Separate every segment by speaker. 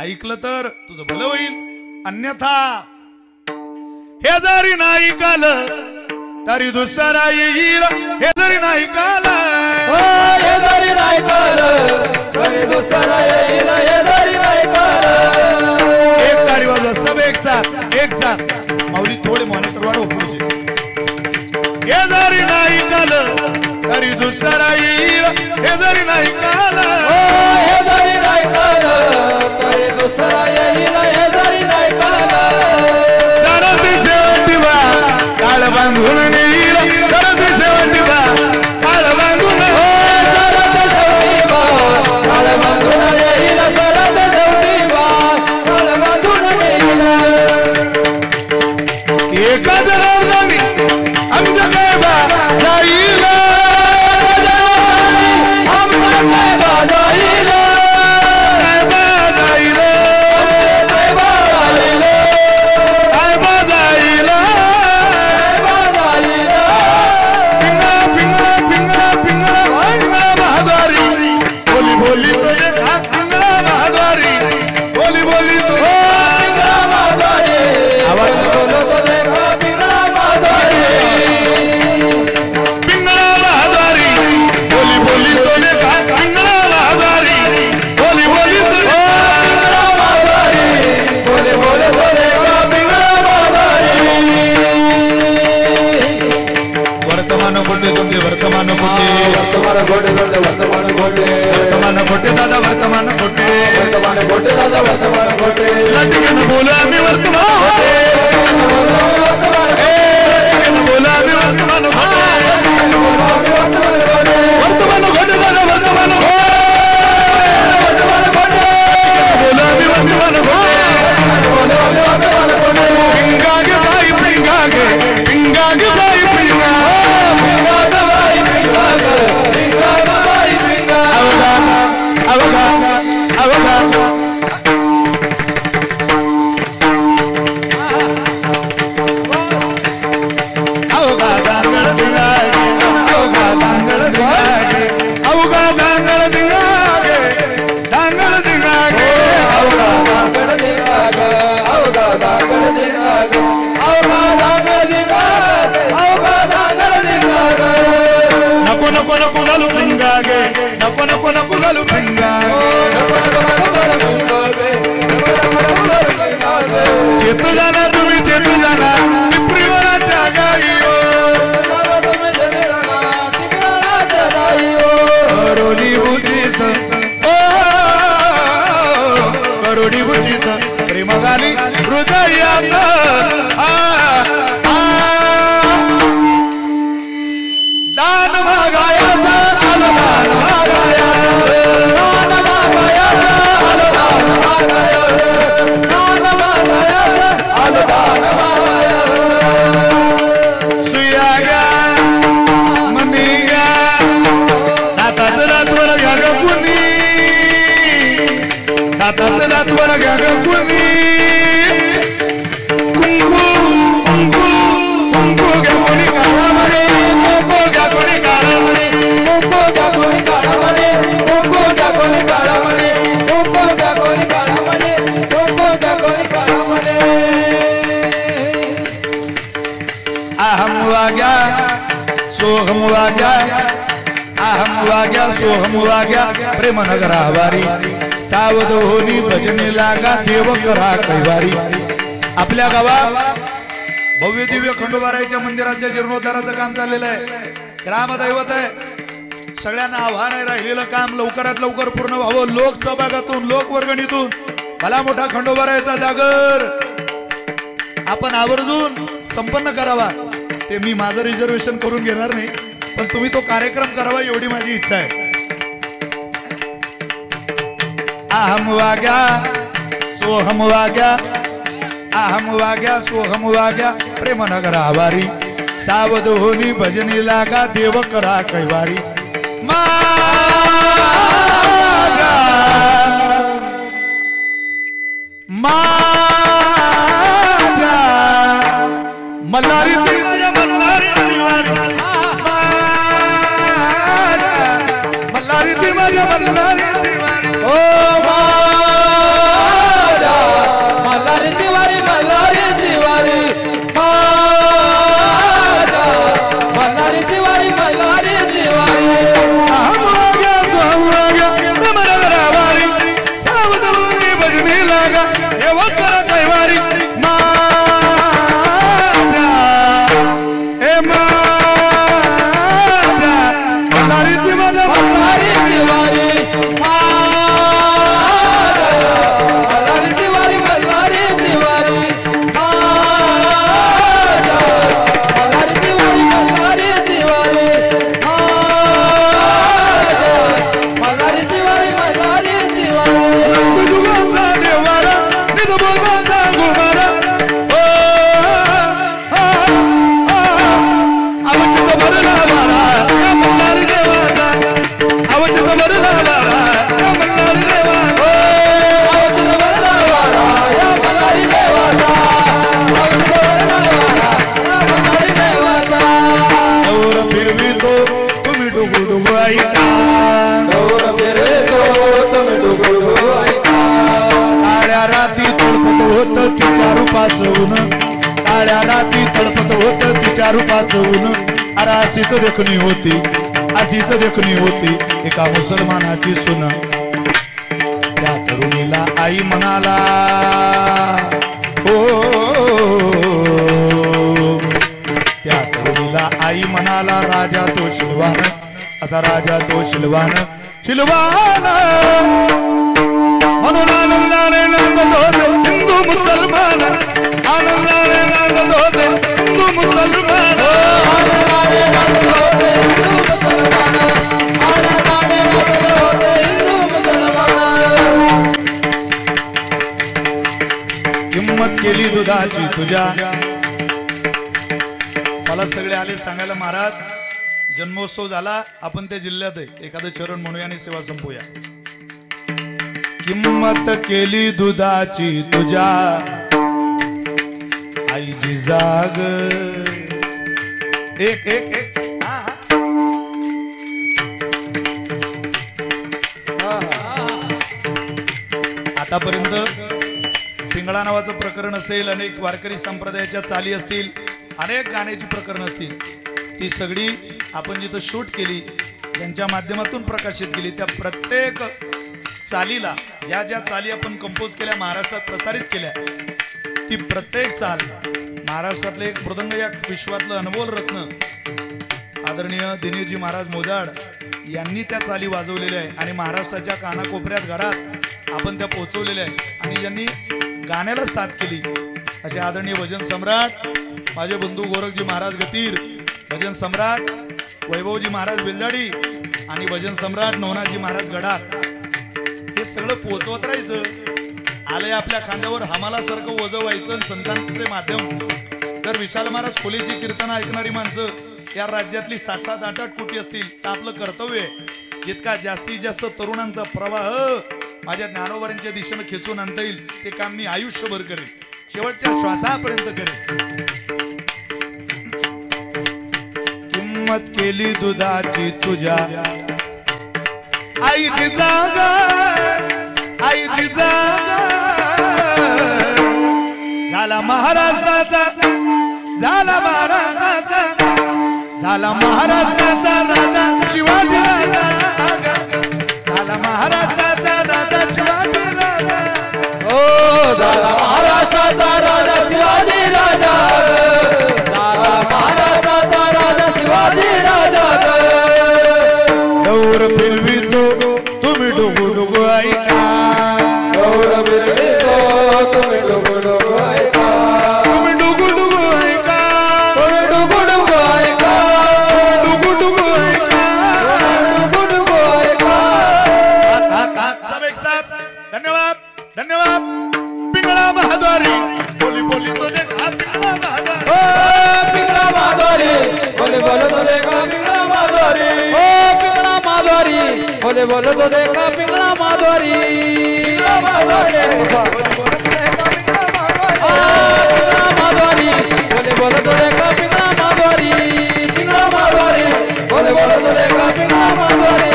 Speaker 1: ऐकलं तर तुझं भलं होईल, अन्यथा हे जरी नाही काल तरी दुसरा येईल, हे जरी नाही काल
Speaker 2: हे जरी नाही काल तरी दुसरा येईल, हे जरी नाही काल.
Speaker 1: एक ताड़ी वाजवा सब एक साथ माऊली थोडे मॉनिटर वाढव पुढचे. हे जरी नाही काल तरी दुसरा येईल, हे जरी नाही काल
Speaker 2: हे जरी नाही काल तरी दुसरा येईल, हे जरी नाही काल.
Speaker 1: सरद शेवटी बा काळ बांधून नेईल, सरद शेवटी बा काळ बांधून,
Speaker 2: सरद शेवटी बा काळ बांधून नेईल, सरद शेवटी बा काळ बांधून नेईल.
Speaker 1: एका जनावरांनी आमच्या काय बा जाईल,
Speaker 2: आमच्या काय बा जाईल,
Speaker 1: काय बा जाईल,
Speaker 2: काय बा जाईल,
Speaker 1: काय बा जाईल. पिंगळा पिंगळा पिंगळा पिंगळा महाद्वारी बोली बोली तो ये पिंगळा महाद्वारी बोली बोली तो
Speaker 2: पिंगळा महाद्वारी आवाज बोलो तो देखा पिंगळा महाद्वारी.
Speaker 1: पिंगळा महाद्वारी बोली बोली तो ये पिंगळा महाद्वारी बोली बोली तो
Speaker 2: पिंगळा महाद्वारी बोले बोले तो देखा पिंगळा महाद्वारी.
Speaker 1: वर्तमान कोटे तुमचे वर्तमान कोटे,
Speaker 2: वर्तमान गोटे वर्तमान गोटे,
Speaker 1: वर्तमान कोटे दादा वर्तमान कोटे,
Speaker 2: वर्तमान गोटे दादा वर्तमान गोटे.
Speaker 1: लटकन बोला मी वर्तमान कोटे, बोला मी वर्तमान कोटे, वर्तमान कोटे दादा वर्तमान कोटे, बोला मी वर्तमान कोटे. पिंगागे बाई पिंगागे पिंगागे बाई पिंगा अवघा अवघा अवघा दांगळ दिंगागे, अवघा दांगळ दिंगागे, अवघा दांगळ दिंगागे, दांगळ दिंगागे.
Speaker 2: अवघा दांगड दिंगाग, अवघा दांगड दिंगाग, अवघा दांगड दिंगाग, अवघा दांगड दिंगाग.
Speaker 1: नको नको नको घालू पिंगागे, नको नको नको घालू पिंगागे. चेतू जाना तुम्ही चेतू जाना पिपरीवराच्या गाई हो, करोडी बुजीत ओ करोडी बुजीत प्रेम झाली हृदयात. दान मागायाचा आलो दान मागायाचा,
Speaker 2: दान मागायाचा आलो दान मागायाचा, दान मागायाचा आलो दान मागायाचा.
Speaker 1: सुया गा मनी गा दातात रातवर घ्या ग कुणी, दातात रातवर घ्या ग कुणी. कुंकू कुंकू कुंकू घ्या कोणी कानामध्ये, कुंकू घ्या कोणी कानामध्ये,
Speaker 2: मुको द्या कोणी काळामध्ये, मुको द्या कोणी काळामध्ये, मुको द्या कोणी काळामध्ये, मुको द्या कोणी काळामध्ये.
Speaker 1: अहम वाग्या सोहम वाग्या, अहम वाग्या सोहम वाग्या प्रेम नगरावारी. सावध होनी भजने लागा देव करा कैवारी. आपल्या गावात भव्य दिव्य खंडोबारायच्या मंदिराच्या जीर्णोद्धाराचं काम चाललेलं आहे. ग्रामदैवत आहे, सगळ्यांना आव्हान आहे राहिलेलं काम लवकरात लवकर पूर्ण व्हावं. लोक सहभागातून लोक वर्गणीतून भला मोठा खंडोबारायचा जागर आपण आवर्जून संपन्न करावा. ते मी माझं रिझर्वेशन करून घेणार नाही, पण तुम्ही तो कार्यक्रम करावा एवढी माझी इच्छा आहे. अहम वाग्या सोहम वाग्या, अहम वाग्या सोहम वाग्या प्रेम नगरावारी. सावध होनी भजनी लागा देव करा कैवारी. माझ्या माझ्या मल्हारीची माझ्या मल्हारीची मल्हारीची माझ्या मल्हारीची
Speaker 2: ओ
Speaker 1: देवकर कैवारी माझ्या ए माझ्या मल्हारीची माझ्या
Speaker 2: मल्हारीची वारी मल्हारीची वारी मल्हारीची वारी मल्हारीची वारी मल्हारीची वारी मल्हारीची वारी मल्हारीची वारी
Speaker 1: तुझुगाचा देवारा निधबोगाचा गुमारा ओ अवचित भरला बारा या मल्हारी देवाचा अवचित भरला बारा या मल्हारी देवाचा
Speaker 2: अवचित भरला वारा या मल्हारी देवाचा अवचित भरला वारा या मल्हारी देवाचा
Speaker 1: और फिरवी तो तुम्ही डुगु डुगु ऐका
Speaker 2: गौर फिरे तो तुम्ही डुगुडुगु ऐका
Speaker 1: काळ्या राती तडपत होत तिच्या रूपाचं ऊन काळ्या राती तडपत होत तिच्या रूपाचं ऊन अरे अशीच देखणी होती अशीच देखणी होती एका मुसलमानाची सून त्या तरुणीला आई म्हणाला हो त्या तरुणीला आई म्हणाला राजा तो शिलवान असा राजा तो शिलवान शिलवान म्हणून आनंदाने नांदत होते हिंदू मुसलमान आनंदाने नांदत होते हिंदू मुसलमान
Speaker 2: आनंदाने नाचत होते हिंदू मुसलमान आनंदाने नाचत होते हिंदू मुसलमान
Speaker 1: किंमत केली दुधाची तुझ्या मला सगळे आले सांगायला महाराज जन्मोत्सव झाला आपण त्या जिल्ह्यात आहे एखादं चरण म्हणूया आणि सेवा संपूया किंमत केली दुधाची तुझ्या आईची जाग एक एक एक हा, हा. आतापर्यंत पिंगळा नावाचं प्रकरण असेल अनेक वारकरी संप्रदायाच्या चाली असतील अनेक गाण्याची प्रकरण असतील ती सगळी आपण जिथं शूट केली त्यांच्या माध्यमातून प्रकाशित केली त्या प्रत्येक चालीला ज्या ज्या चाली आपण कंपोज केल्या महाराष्ट्रात प्रसारित केल्या ती प्रत्येक चाल महाराष्ट्रातले एक मृदंग या विश्वातलं अनमोल रत्न आदरणीय दिनेशजी महाराज मोजाड यांनी त्या चाली वाजवलेल्या आहे आणि महाराष्ट्राच्या कानाकोपऱ्यात घरात आपण त्या पोहोचवलेल्या आहे आणि ज्यांनी गाण्याला साथ केली असे आदरणीय भजन सम्राट माझे बंधू गोरखजी महाराज गतीर भजन सम्राट वैभवजी महाराज बेलजाडी आणि भजन सम्राट नवनाथजी महाराज गडाख हे सगळं पोहोचवत राहायचं आलंय आपल्या खांद्यावर हमालासारखं ओझं व्हायचं संतांचे माध्यम तर विशाल महाराज खोलीची कीर्तन ऐकणारी माणसं या राज्यातली 7-8 कोटी असतील तर आपलं कर्तव्य आहे जितका जास्तीत जास्त तरुणांचा प्रवाह माझ्या ज्ञानोबारांच्या दिशेनं खेचून आणता येईल ते काम मी आयुष्यभर करेन शेवटच्या श्वासापर्यंत करेन किंमत केली दुधाची तुझ्या आईची जागा आईची जागा झाला महाराजाचा झाला महाराजाचा झाला महाराजाचा राजा शिवाजी राजा झाला महाराजाचा राजा शिवाजी राजा
Speaker 2: ओ झाला महाराष्ट्राचा राजा शिवाजी राजा झाला महाराष्ट्राचा राजा शिवाजी राजा
Speaker 1: गौर फिरवी तो तुम्ही डुगु डुगु ऐका
Speaker 2: गौर फिरवितो तुम्ही डुगुडुगु ऐका
Speaker 1: तुम्ही डुगु डुगु ऐका
Speaker 2: तुम्ही डुगुडुगु ऐका
Speaker 1: डुगु डुगु ऐका
Speaker 2: डुगुडुगु ऐका
Speaker 1: सब एक साथ धन्यवाद धन्यवाद पिंगळा महाद्वारी बोली बोली तो देखा पिंगळा महाद्वारी
Speaker 2: ओ पिंगळा माधुरी बोले बोले तो देखा पिंगळा माधुरी ओ पिंगळा माधुरी बोले बोले तो देखा पिंगळा माधुरी पिंगळा माधुरी पिंगळा माधुरी बोले बोले तो देखा पिंगळा माधुरी पिंगळा माधुरी बोले बोले तो देखा पिंगळा माधुरी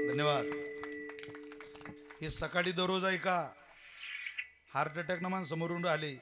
Speaker 1: धन्यवाद हे सकाळी दररोज ऐका हार्ट अटॅक न मान समोरून राहिले